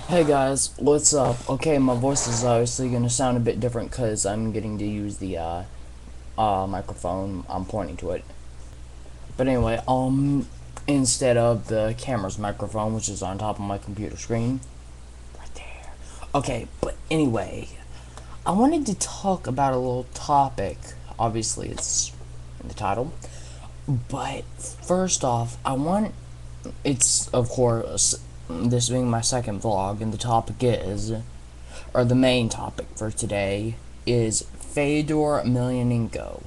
Hey guys, what's up? Okay, my voice is obviously gonna sound a bit different because I'm getting to use the microphone. I'm pointing to it. But anyway, instead of the camera's microphone, which is on top of my computer screen, right there. Okay, but anyway, I wanted to talk about a little topic. Obviously, it's in the title. But first off, it's of course this being my second vlog, and the topic is, or the main topic for today is Fedor Emelianenko.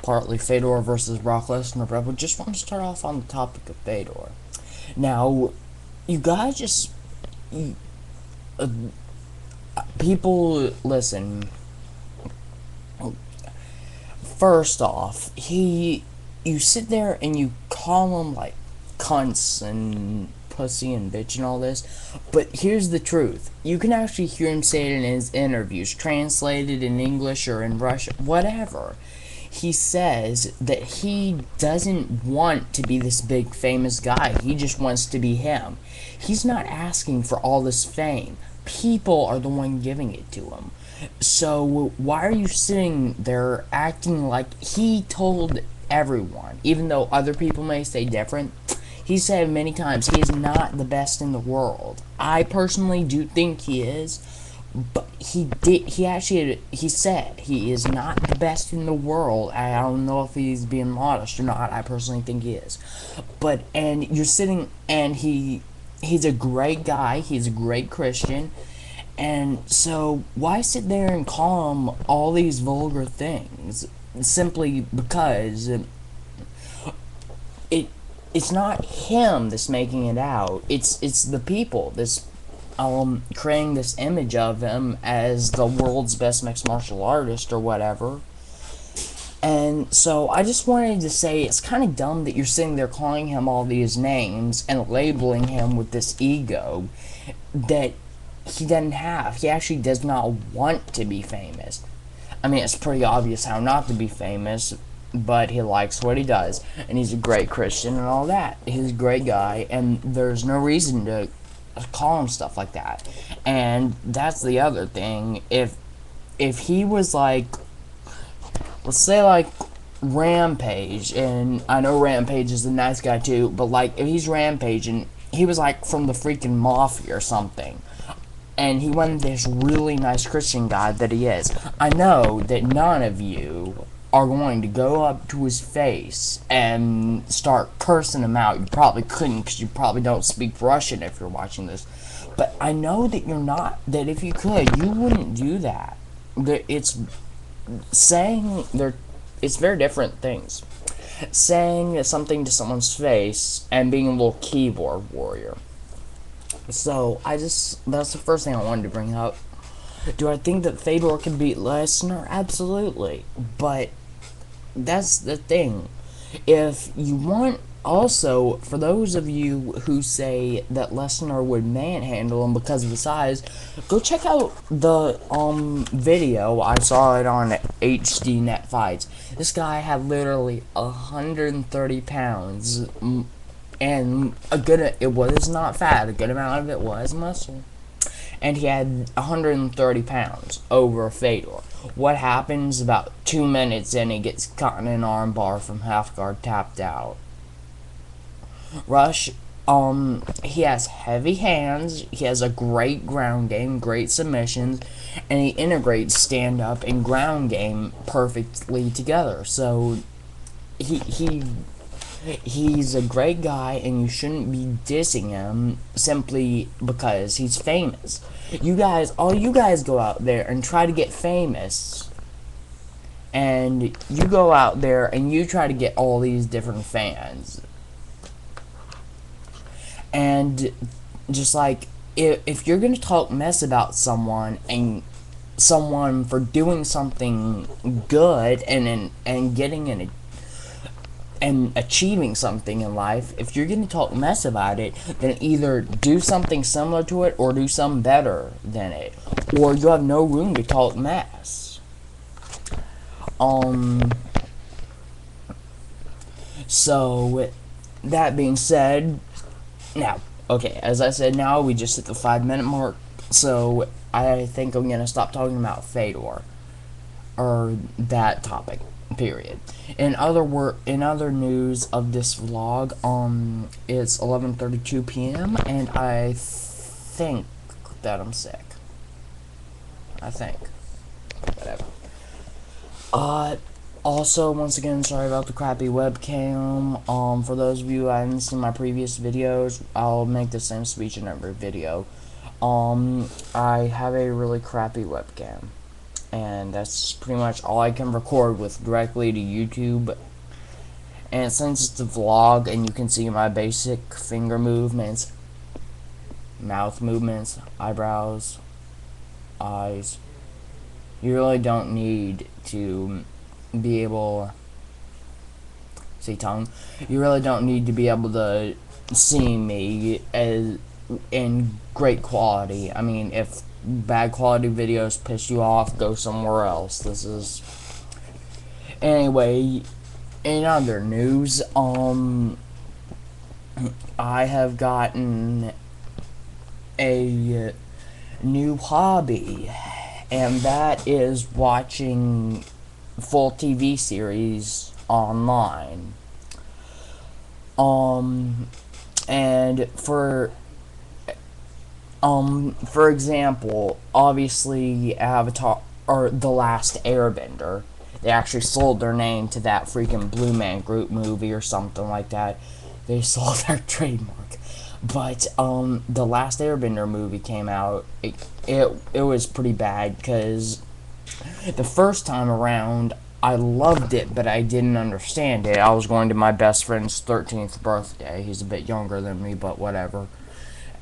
Partly Fedor versus Brock Lesnar, but I just want to start off on the topic of Fedor. Now, you guys just, uh, people, listen. First off, you sit there and you call him like cunts and pussy and bitch and all this, but here's the truth. You can actually hear him say it in his interviews, translated in English or in Russian, whatever. He says that he doesn't want to be this big famous guy. He just wants to be him. He's not asking for all this fame. People are the one giving it to him. So why are you sitting there acting like he told everyone, even though other people may say different? He said many times he is not the best in the world. I personally do think he is, but he said he is not the best in the world. I don't know if he's being modest or not. I personally think he is. But and you're sitting and he's a great guy. He's a great Christian. And so, why sit there and call him all these vulgar things? Simply because it it's not him that's making it out. It's the people that's creating this image of him as the world's best mixed martial artist or whatever. And so I just wanted to say it's kind of dumb that you're sitting there calling him all these names and labeling him with this ego that he doesn't have. He actually does not want to be famous. I mean, it's pretty obvious how not to be famous, but he likes what he does, and he's a great Christian and all that. He's a great guy, and there's no reason to call him stuff like that. And that's the other thing. If he was like, let's say like Rampage, and I know Rampage is a nice guy too, but like if he's Rampage and he was like from the freaking Mafia or something, and he wasn't this really nice Christian guy that he is, I know that none of you are going to go up to his face and start cursing him out. You probably couldn't because you probably don't speak Russian if you're watching this. But I know that you're not, that if you could, you wouldn't do that. It's saying it's very different things. Saying something to someone's face and being a little keyboard warrior. So, that's the first thing I wanted to bring up. Do I think that Fedor can beat Lesnar? Absolutely. But that's the thing. If you want, also, for those of you who say that Lesnar would manhandle him because of the size, go check out the video. I saw it on HD Net Fights. This guy had literally 130 pounds, and it was not fat. A good amount of it was muscle, and he had 130 pounds over Fedor. What happens about 2 minutes and he gets caught in an arm bar from half guard, tapped out. Rush, he has heavy hands, he has a great ground game, great submissions, and he integrates stand-up and ground game perfectly together. So, he's a great guy, and you shouldn't be dissing him simply because he's famous. All you guys go out there and try to get famous, and you go out there and you try to get all these different fans. And just like, if you're gonna talk mess about someone and someone for doing something good and getting an and achieving something in life, if you're going to talk mess about it, then either do something similar to it or do something better than it, or you have no room to talk mess. So that being said, now Okay, as I said, now we just hit the 5-minute mark, so I think I'm gonna stop talking about Fedor, or that topic, period. In other news of this vlog, it's 11:32 p.m. and I think that I'm sick. I think. Whatever. Also, once again, sorry about the crappy webcam. For those of you who haven't seen my previous videos, I'll make the same speech in every video. I have a really crappy webcam, and that's pretty much all I can record with directly to YouTube. And since it's a vlog and you can see my basic finger movements, mouth movements, eyebrows, eyes, you really don't need to be able, see tongue, you really don't need to be able to see me as in great quality. I mean, if bad quality videos piss you off, go somewhere else. This is, anyway, in other news, I have gotten a new hobby, and that is watching full TV series online. And for example, obviously Avatar, or The Last Airbender, they actually sold their name to that freaking Blue Man Group movie or something like that. They sold their trademark. But The Last Airbender movie came out. It was pretty bad, because the first time around I loved it, but I didn't understand it. I was going to my best friend's 13th birthday. He's a bit younger than me, but whatever.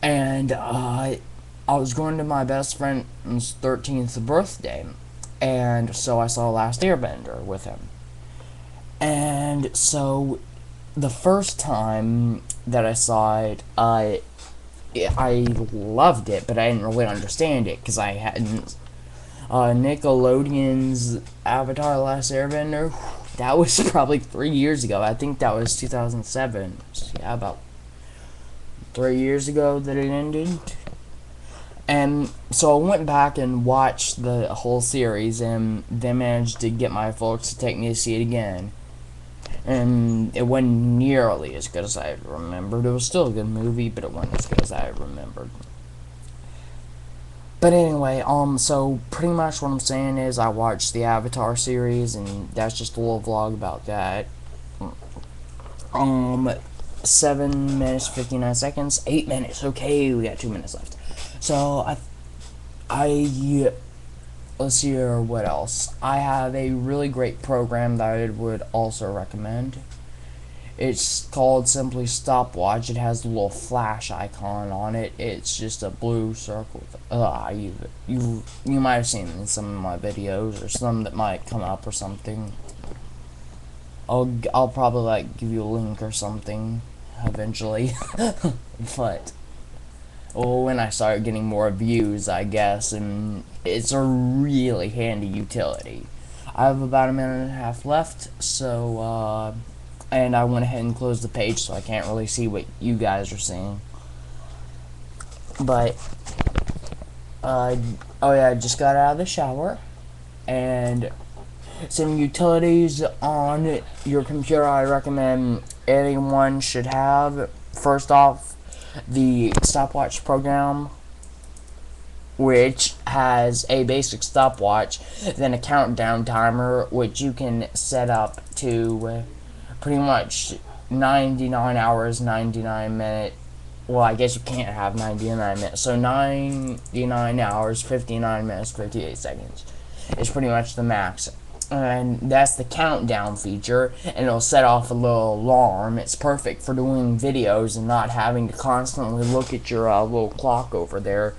And I was going to my best friend's 13th birthday, and so I saw Last Airbender with him. And so the first time that I saw it, I loved it, but I didn't really understand it, because I hadn't. Nickelodeon's Avatar: The Last Airbender, that was probably 3 years ago. I think that was 2007. So yeah, about 3 years ago that it ended. And so I went back and watched the whole series, and then managed to get my folks to take me to see it again. And it wasn't nearly as good as I remembered. It was still a good movie, but it wasn't as good as I remembered. But anyway, so pretty much what I'm saying is I watched the Avatar series, and that's just a little vlog about that. 7 minutes, 59 seconds, 8 minutes, okay, we got 2 minutes left. So, let's see here, what else? I have a really great program that I would also recommend. It's called simply Stopwatch. It has a little flash icon on it. It's just a blue circle. You might have seen it in some of my videos, or some that might come up or something. I'll probably like give you a link or something eventually. But when I start getting more views, I guess, and it's a really handy utility. I have about 1.5 minutes left, so and I went ahead and closed the page, so I can't really see what you guys are seeing. But oh yeah, I just got out of the shower, and some utilities on your computer I recommend anyone should have. First off, the stopwatch program, which has a basic stopwatch, then a countdown timer, which you can set up to pretty much 99 hours, 99 minutes. Well, I guess you can't have 99 minutes. So 99 hours, 59 minutes, 58 seconds is pretty much the max. And that's the countdown feature, and it'll set off a little alarm. It's perfect for doing videos and not having to constantly look at your little clock over there,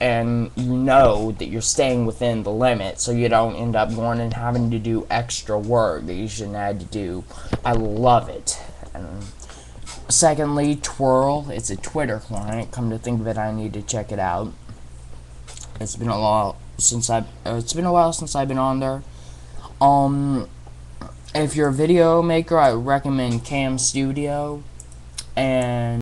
and you know that you're staying within the limit, so you don't end up going and having to do extra work that you shouldn't have to do. I love it. And secondly, Twirl. It's a Twitter client. Come to think of it, I need to check it out. It's been a while since I've been on there. If you're a video maker, I would recommend Cam Studio, and